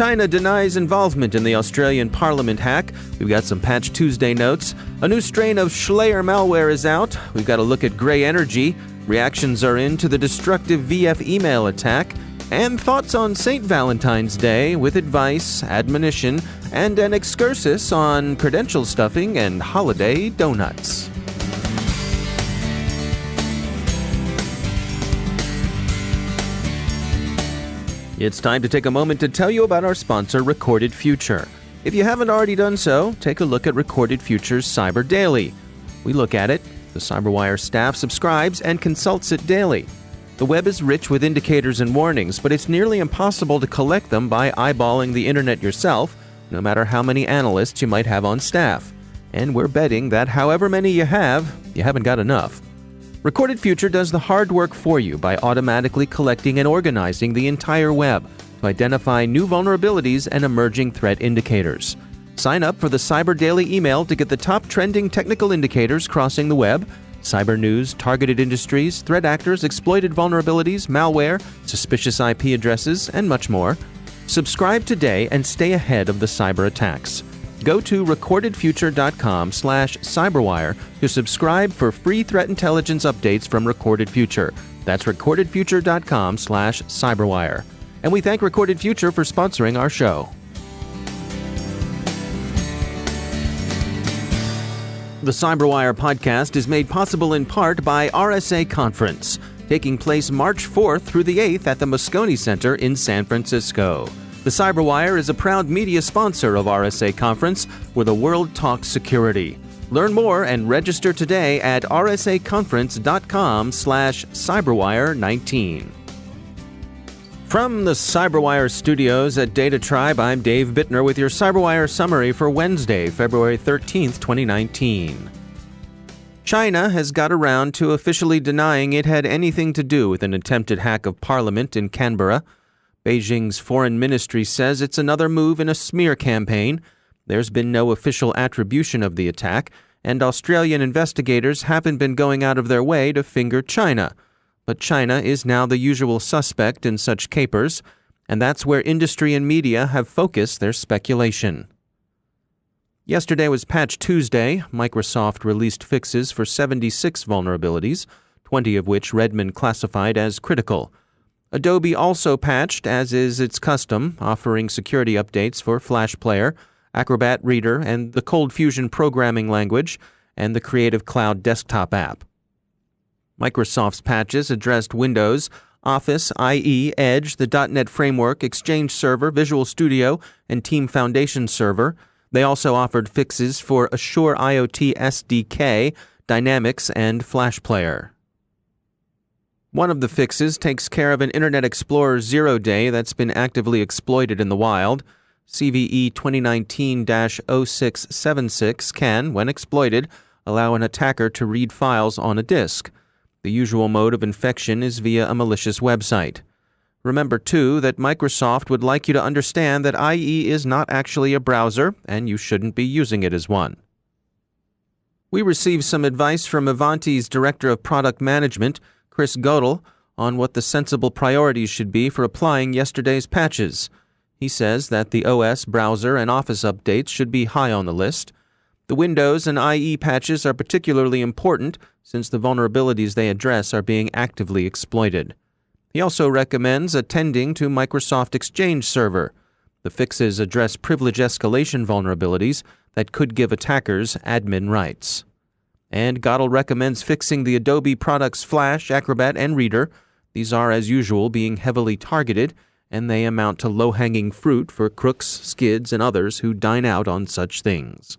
China denies involvement in the Australian Parliament hack. We've got some Patch Tuesday notes. A new strain of Slayer malware is out. We've got a look at gray energy. Reactions are in to the destructive VF email attack. And thoughts on St. Valentine's Day with advice, admonition, and an excursus on credential stuffing and holiday donuts. It's time to take a moment to tell you about our sponsor, Recorded Future. If you haven't already done so, take a look at Recorded Future's Cyber Daily. We look at it, the CyberWire staff subscribes and consults it daily. The web is rich with indicators and warnings, but it's nearly impossible to collect them by eyeballing the internet yourself, no matter how many analysts you might have on staff. And we're betting that however many you haven't got enough. Recorded Future does the hard work for you by automatically collecting and organizing the entire web to identify new vulnerabilities and emerging threat indicators. Sign up for the Cyber Daily email to get the top trending technical indicators crossing the web, cyber news, targeted industries, threat actors, exploited vulnerabilities, malware, suspicious IP addresses, and much more. Subscribe today and stay ahead of the cyber attacks. Go to recordedfuture.com/cyberwire to subscribe for free threat intelligence updates from Recorded Future. That's recordedfuture.com/cyberwire. And we thank Recorded Future for sponsoring our show. The CyberWire podcast is made possible in part by RSA Conference, taking place March 4th through the 8th at the Moscone Center in San Francisco. The CyberWire is a proud media sponsor of RSA Conference, where the world talks security. Learn more and register today at rsaconference.com/cyberwire19. From the CyberWire studios at Data Tribe, I'm Dave Bittner with your CyberWire summary for Wednesday, February 13th, 2019. China has got around to officially denying it had anything to do with an attempted hack of Parliament in Canberra. Beijing's foreign ministry says it's another move in a smear campaign. There's been no official attribution of the attack, and Australian investigators haven't been going out of their way to finger China. But China is now the usual suspect in such capers, and that's where industry and media have focused their speculation. Yesterday was Patch Tuesday. Microsoft released fixes for 76 vulnerabilities, 20 of which Redmond classified as critical. Adobe also patched, as is its custom, offering security updates for Flash Player, Acrobat Reader, and the Cold Fusion programming language, and the Creative Cloud desktop app. Microsoft's patches addressed Windows, Office, IE, Edge, the .NET Framework, Exchange Server, Visual Studio, and Team Foundation Server. They also offered fixes for Azure IoT SDK, Dynamics, and Flash Player. One of the fixes takes care of an Internet Explorer 0 day that's been actively exploited in the wild. CVE 2019-0676 can, when exploited, allow an attacker to read files on a disk. The usual mode of infection is via a malicious website. Remember, too, that Microsoft would like you to understand that IE is not actually a browser, and you shouldn't be using it as one. We received some advice from Ivanti's Director of Product Management, Chris Godel, on what the sensible priorities should be for applying yesterday's patches. He says that the OS, browser, and Office updates should be high on the list. The Windows and IE patches are particularly important since the vulnerabilities they address are being actively exploited. He also recommends attending to Microsoft Exchange Server. The fixes address privilege escalation vulnerabilities that could give attackers admin rights. And Godel recommends fixing the Adobe products Flash, Acrobat, and Reader. These are, as usual, being heavily targeted, and they amount to low-hanging fruit for crooks, skids, and others who dine out on such things.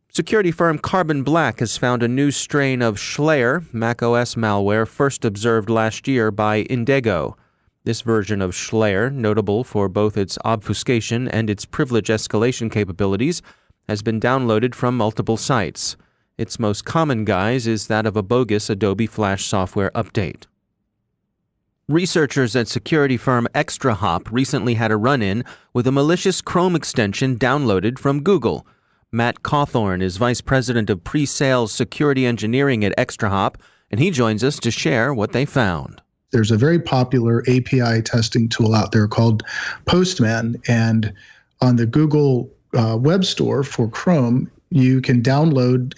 Security firm Carbon Black has found a new strain of Slayer, macOS malware first observed last year by Indigo. This version of Slayer, notable for both its obfuscation and its privilege escalation capabilities, has been downloaded from multiple sites. Its most common guise is that of a bogus Adobe Flash software update. Researchers at security firm ExtraHop recently had a run-in with a malicious Chrome extension downloaded from Google. Matt Cawthorn is Vice President of Pre-Sales Security Engineering at ExtraHop, and he joins us to share what they found. there's a very popular API testing tool out there called Postman. And on the Google Web Store for Chrome, you can download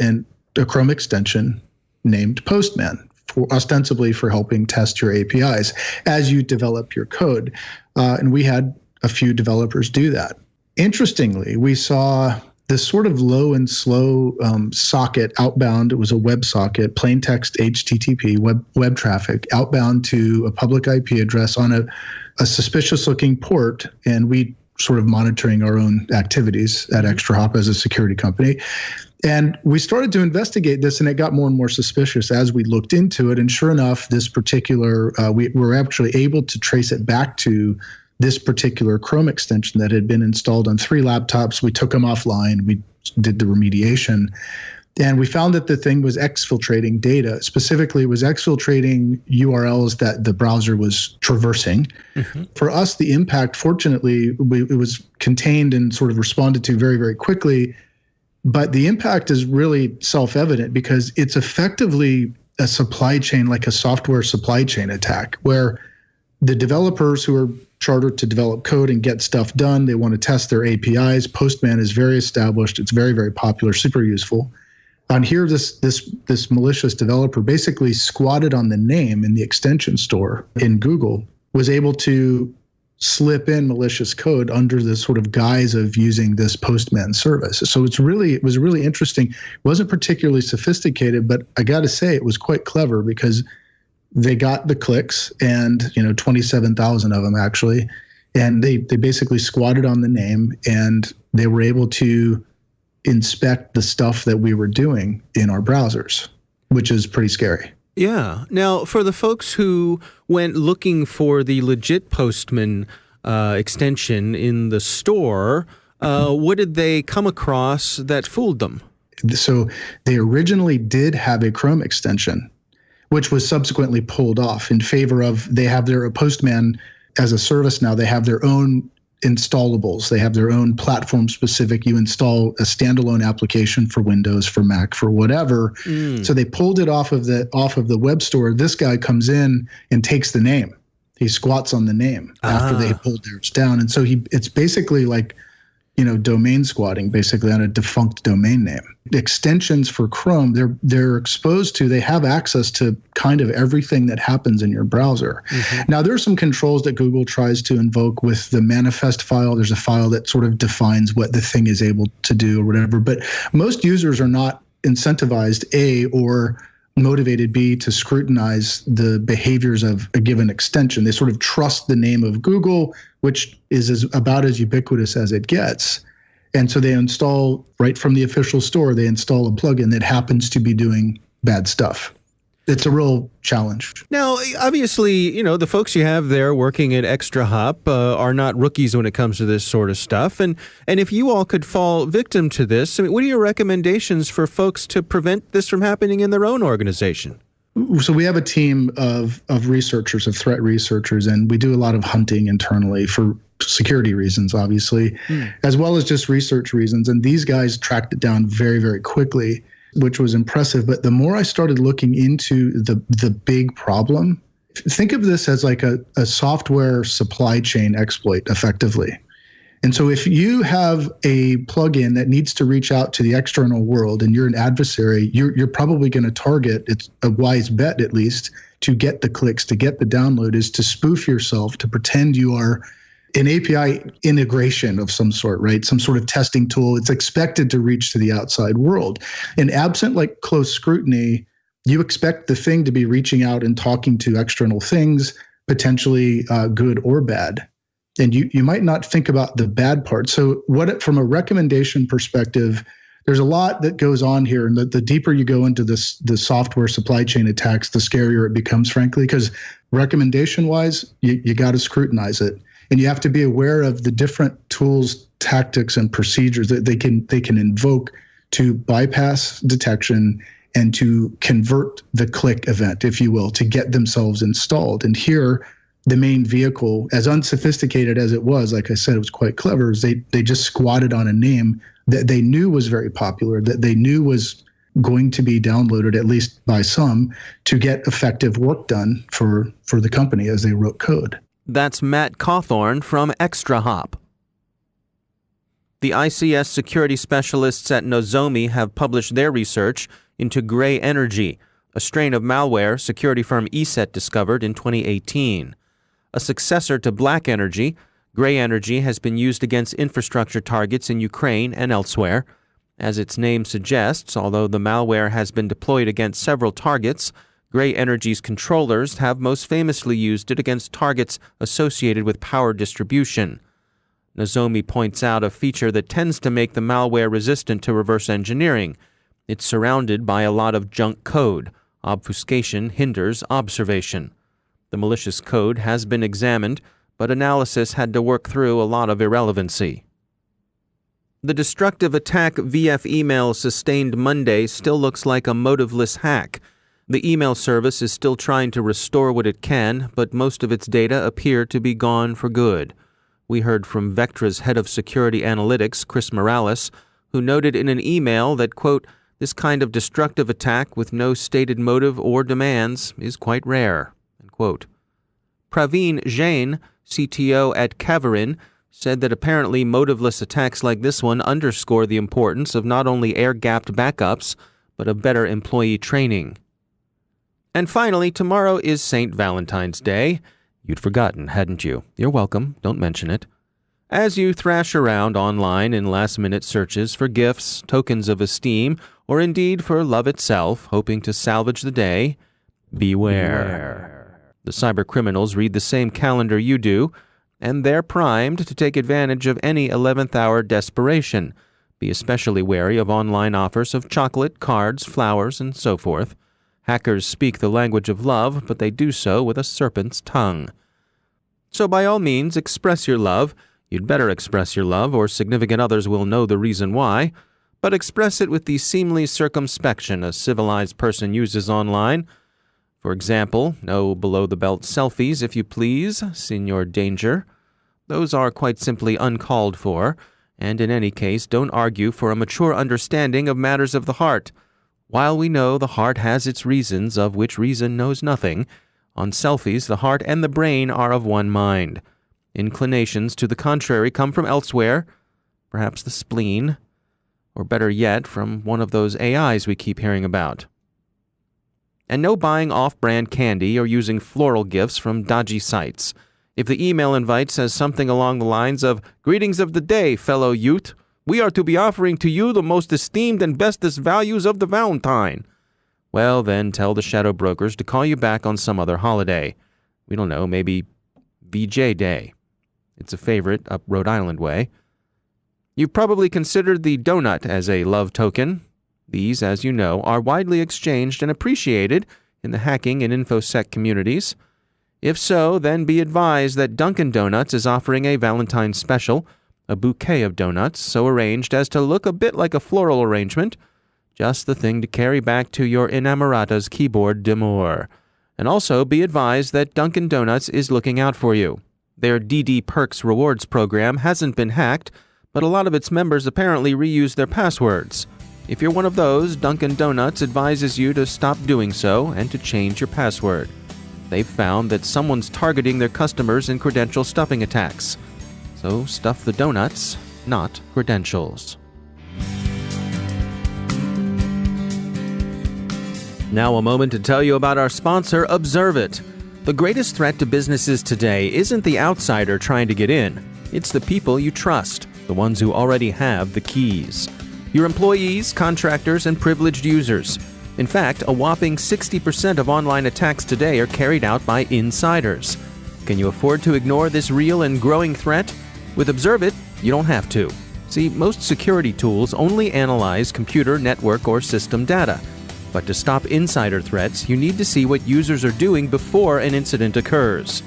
a Chrome extension named Postman, ostensibly for helping test your APIs as you develop your code. And we had a few developers do that. Interestingly, we saw this sort of low and slow socket outbound. It was a web socket, plain text HTTP, web traffic, outbound to a public IP address on a suspicious looking port. And we sort of monitoring our own activities at ExtraHop as a security company. And we started to investigate this, and it got more and more suspicious as we looked into it. And sure enough, this particular, we were actually able to trace it back to this particular Chrome extension that had been installed on 3 laptops. We took them offline. We did the remediation. And we found that the thing was exfiltrating data. Specifically, it was exfiltrating URLs that the browser was traversing. Mm-hmm. For us, the impact, fortunately, it was contained and sort of responded to very, very quickly. But the impact is really self-evident because it's effectively a supply chain, like a software supply chain attack, where the developers who are chartered to develop code and get stuff done, they want to test their APIs. Postman is very established. It's very, very popular, super useful. And here, this malicious developer basically squatted on the name in the extension store in Google, was able to slip in malicious code under the sort of guise of using this Postman service. So it was really interesting. It wasn't particularly sophisticated, but I got to say it was quite clever because they got the clicks, and 27,000 of them actually, and they basically squatted on the name, and they were able to inspect the stuff that we were doing in our browsers, which is pretty scary. Yeah. Now, for the folks who went looking for the legit Postman extension in the store, what did they come across that fooled them? So they originally did have a Chrome extension, which was subsequently pulled off in favor of, they have their Postman as a service now. They have their own installables. They have their own platform specific. You install a standalone application for Windows, for Mac, for whatever. So they pulled it off of the web store. This guy comes in and takes the name. He squats on the name after they pulled theirs down. And so it's basically like, domain squatting, basically on a defunct domain name. Extensions for Chrome, they're exposed to, they have access to kind of everything that happens in your browser. Mm-hmm. Now, there's some controls that Google tries to invoke with the manifest file. There's a file that sort of defines what the thing is able to do or whatever. But most users are not incentivized, A, or motivated, B, to scrutinize the behaviors of a given extension. They sort of trust the name of Google, which is about as ubiquitous as it gets. And so they install, right from the official store, they install a plugin that happens to be doing bad stuff. It's a real challenge. Now, obviously, the folks you have there working at ExtraHop are not rookies when it comes to this sort of stuff. And if you all could fall victim to this, what are your recommendations for folks to prevent this from happening in their own organization? So we have a team of researchers, of threat researchers, and we do a lot of hunting internally for security reasons, obviously, as well as just research reasons. And these guys tracked it down very, very quickly, which was impressive. But the more I started looking into the big problem, think of this as like a software supply chain exploit, effectively. And so if you have a plugin that needs to reach out to the external world and you're an adversary, you're probably going to target, it's a wise bet at least, to get the clicks, to get the download, is to spoof yourself, to pretend you are an API integration of some sort, right? Some sort of testing tool. It's expected to reach to the outside world. And absent like close scrutiny, you expect the thing to be reaching out and talking to external things, potentially good or bad. And you might not think about the bad part. So from a recommendation perspective, there's a lot that goes on here. And the deeper you go into the software supply chain attacks, the scarier it becomes, frankly, because recommendation-wise, you got to scrutinize it. And you have to be aware of the different tools, tactics, and procedures that they can invoke to bypass detection and to convert the click event, if you will, to get themselves installed. And here, the main vehicle, as unsophisticated as it was, like I said, it was quite clever, is they just squatted on a name that they knew was very popular, that they knew was going to be downloaded, at least by some, to get effective work done for the company as they wrote code. That's Matt Cawthorn from ExtraHop. The ICS security specialists at Nozomi have published their research into gray energy, a strain of malware security firm ESET discovered in 2018. A successor to black energy, gray energy has been used against infrastructure targets in Ukraine and elsewhere. As its name suggests, although the malware has been deployed against several targets, gray energy's controllers have most famously used it against targets associated with power distribution. Nozomi points out a feature that tends to make the malware resistant to reverse engineering. It's surrounded by a lot of junk code. Obfuscation hinders observation. The malicious code has been examined, but analysis had to work through a lot of irrelevancy. The destructive attack VF email sustained Monday still looks like a motiveless hack. The email service is still trying to restore what it can, but most of its data appear to be gone for good. We heard from Vectra's head of security analytics, Chris Morales, who noted in an email that, quote, "This kind of destructive attack with no stated motive or demands is quite rare," end quote. Praveen Jain, CTO at Kavarin, said that apparently motiveless attacks like this one underscore the importance of not only air-gapped backups, but of better employee training. And finally, tomorrow is St. Valentine's Day. You'd forgotten, hadn't you? You're welcome. Don't mention it. As you thrash around online in last-minute searches for gifts, tokens of esteem, or indeed for love itself, hoping to salvage the day, beware. The cybercriminals read the same calendar you do, and they're primed to take advantage of any 11th-hour desperation. Be especially wary of online offers of chocolate, cards, flowers, and so forth. Hackers speak the language of love, but they do so with a serpent's tongue. So by all means, express your love. You'd better express your love, or significant others will know the reason why. But express it with the seemly circumspection a civilized person uses online. For example, no below-the-belt selfies, if you please, Signor Danger. Those are quite simply uncalled for, and in any case don't argue for a mature understanding of matters of the heart. While we know the heart has its reasons, of which reason knows nothing, on selfies the heart and the brain are of one mind. Inclinations to the contrary come from elsewhere, perhaps the spleen, or better yet, from one of those AIs we keep hearing about. And no buying off-brand candy or using floral gifts from dodgy sites. If the email invite says something along the lines of, "Greetings of the day, fellow youth. We are to be offering to you the most esteemed and bestest values of the Valentine," well, then tell the shadow brokers to call you back on some other holiday. We don't know, maybe VJ Day. It's a favorite up Rhode Island way. You've probably considered the donut as a love token. These, as you know, are widely exchanged and appreciated in the hacking and InfoSec communities. If so, then be advised that Dunkin' Donuts is offering a Valentine's special, a bouquet of donuts so arranged as to look a bit like a floral arrangement, just the thing to carry back to your inamorata's keyboard d'amour. And also be advised that Dunkin' Donuts is looking out for you. Their DD Perks rewards program hasn't been hacked, but a lot of its members apparently reuse their passwords. If you're one of those, Dunkin' Donuts advises you to stop doing so and to change your password. They've found that someone's targeting their customers in credential stuffing attacks. So stuff the donuts, not credentials. Now a moment to tell you about our sponsor, Observit. The greatest threat to businesses today isn't the outsider trying to get in. It's the people you trust, the ones who already have the keys. Your employees, contractors, and privileged users. In fact, a whopping 60% of online attacks today are carried out by insiders. Can you afford to ignore this real and growing threat? With Observit, you don't have to. See, most security tools only analyze computer, network, or system data. But to stop insider threats, you need to see what users are doing before an incident occurs.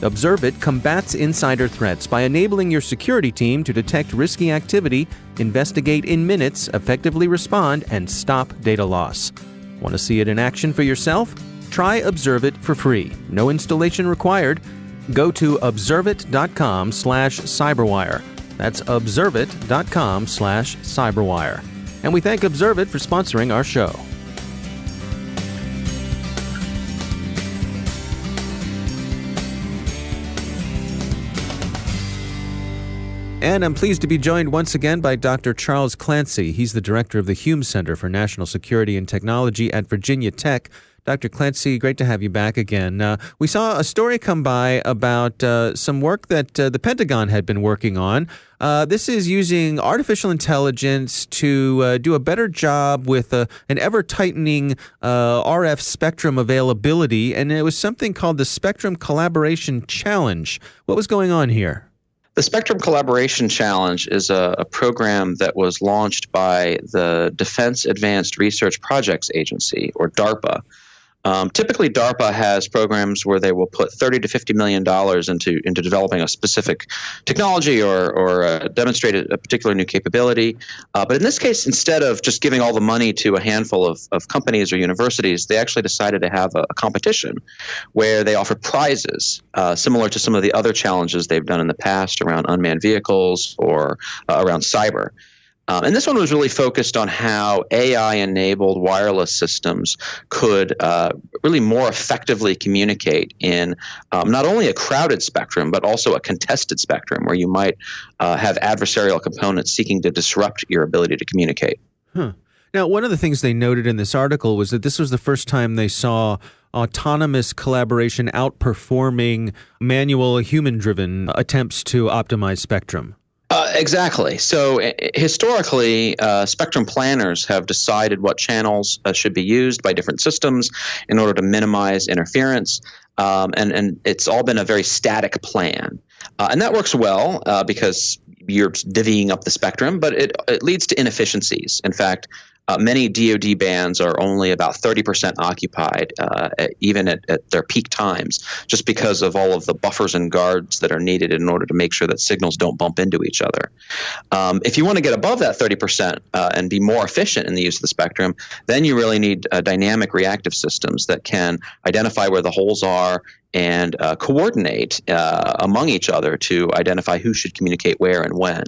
Observit combats insider threats by enabling your security team to detect risky activity, investigate in minutes, effectively respond, and stop data loss. Want to see it in action for yourself? Try Observit for free. No installation required. Go to observit.com/cyberwire. That's observit.com/cyberwire. And we thank Observe It for sponsoring our show. And I'm pleased to be joined once again by Dr. Charles Clancy. He's the director of the Hume Center for National Security and Technology at Virginia Tech. Dr. Clancy, great to have you back again. We saw a story come by about some work that the Pentagon had been working on. This is using artificial intelligence to do a better job with an ever-tightening RF spectrum availability, and it was something called the Spectrum Collaboration Challenge. What was going on here? The Spectrum Collaboration Challenge is a program that was launched by the Defense Advanced Research Projects Agency, or DARPA. Typically, DARPA has programs where they will put $30 to $50 million into developing a specific technology or demonstrate a particular new capability. But in this case, instead of just giving all the money to a handful of companies or universities, they actually decided to have a competition where they offered prizes, similar to some of the other challenges they've done in the past around unmanned vehicles or around cyber. And this one was really focused on how AI-enabled wireless systems could really more effectively communicate in not only a crowded spectrum, but also a contested spectrum where you might have adversarial components seeking to disrupt your ability to communicate. Now, one of the things they noted in this article was that this was the first time they saw autonomous collaboration outperforming manual human-driven attempts to optimize spectrum. Exactly. So historically, spectrum planners have decided what channels should be used by different systems in order to minimize interference. And it's all been a very static plan. And that works well because you're divvying up the spectrum, but it leads to inefficiencies. In fact, many DoD bands are only about 30% occupied, even at their peak times, just because of all of the buffers and guards that are needed in order to make sure that signals don't bump into each other. If you want to get above that 30% and be more efficient in the use of the spectrum, then you really need dynamic reactive systems that can identify where the holes are and coordinate among each other to identify who should communicate where and when.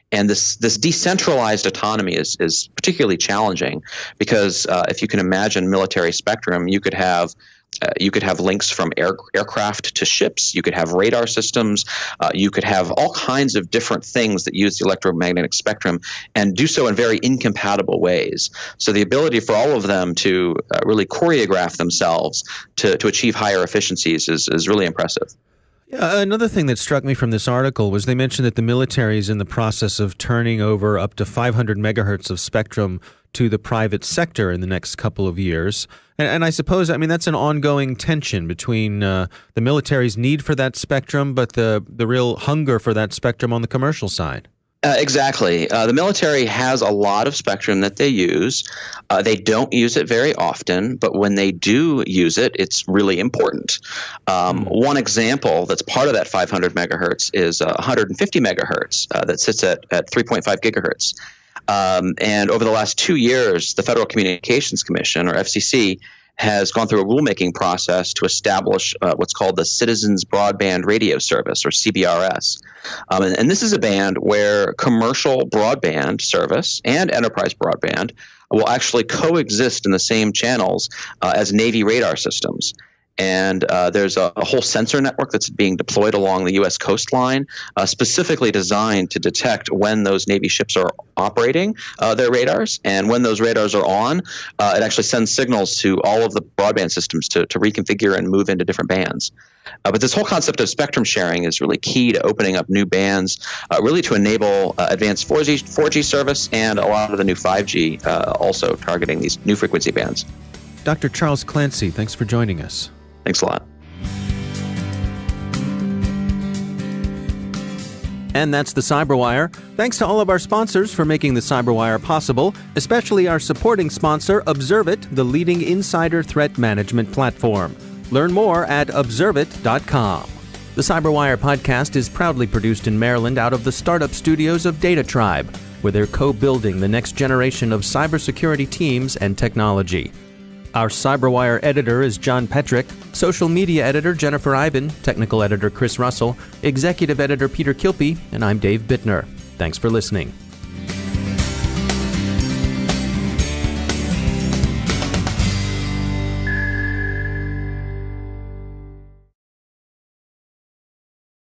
And this decentralized autonomy is particularly challenging because if you can imagine military spectrum, you could have links from aircraft to ships. You could have radar systems. You could have all kinds of different things that use the electromagnetic spectrum and do so in very incompatible ways. So the ability for all of them to really choreograph themselves to achieve higher efficiencies is really impressive. Yeah, another thing that struck me from this article was they mentioned that the military is in the process of turning over up to 500 megahertz of spectrum to the private sector in the next couple of years. And I suppose, I mean, that's an ongoing tension between the military's need for that spectrum, but the real hunger for that spectrum on the commercial side. Exactly. The military has a lot of spectrum that they use. They don't use it very often, but when they do use it, it's really important. One example that's part of that 500 megahertz is 150 megahertz that sits at 3.5 gigahertz. And over the last 2 years, the Federal Communications Commission, or FCC, has gone through a rulemaking process to establish what's called the Citizens Broadband Radio Service, or CBRS. And this is a band where commercial broadband service and enterprise broadband will actually coexist in the same channels as Navy radar systems. And there's a whole sensor network that's being deployed along the U.S. coastline, specifically designed to detect when those Navy ships are operating their radars. And when those radars are on, it actually sends signals to all of the broadband systems to reconfigure and move into different bands. But this whole concept of spectrum sharing is really key to opening up new bands, really to enable advanced 4G service and a lot of the new 5G also targeting these new frequency bands. Dr. Charles Clancy, thanks for joining us. Thanks a lot. And that's the CyberWire. Thanks to all of our sponsors for making the CyberWire possible, especially our supporting sponsor, Observe It, the leading insider threat management platform. Learn more at observeit.com. The CyberWire podcast is proudly produced in Maryland out of the startup studios of Data Tribe, where they're co-building the next generation of cybersecurity teams and technology. Our CyberWire editor is John Petrick, social media editor Jennifer Iben, technical editor Chris Russell, executive editor Peter Kilpie, and I'm Dave Bittner. Thanks for listening.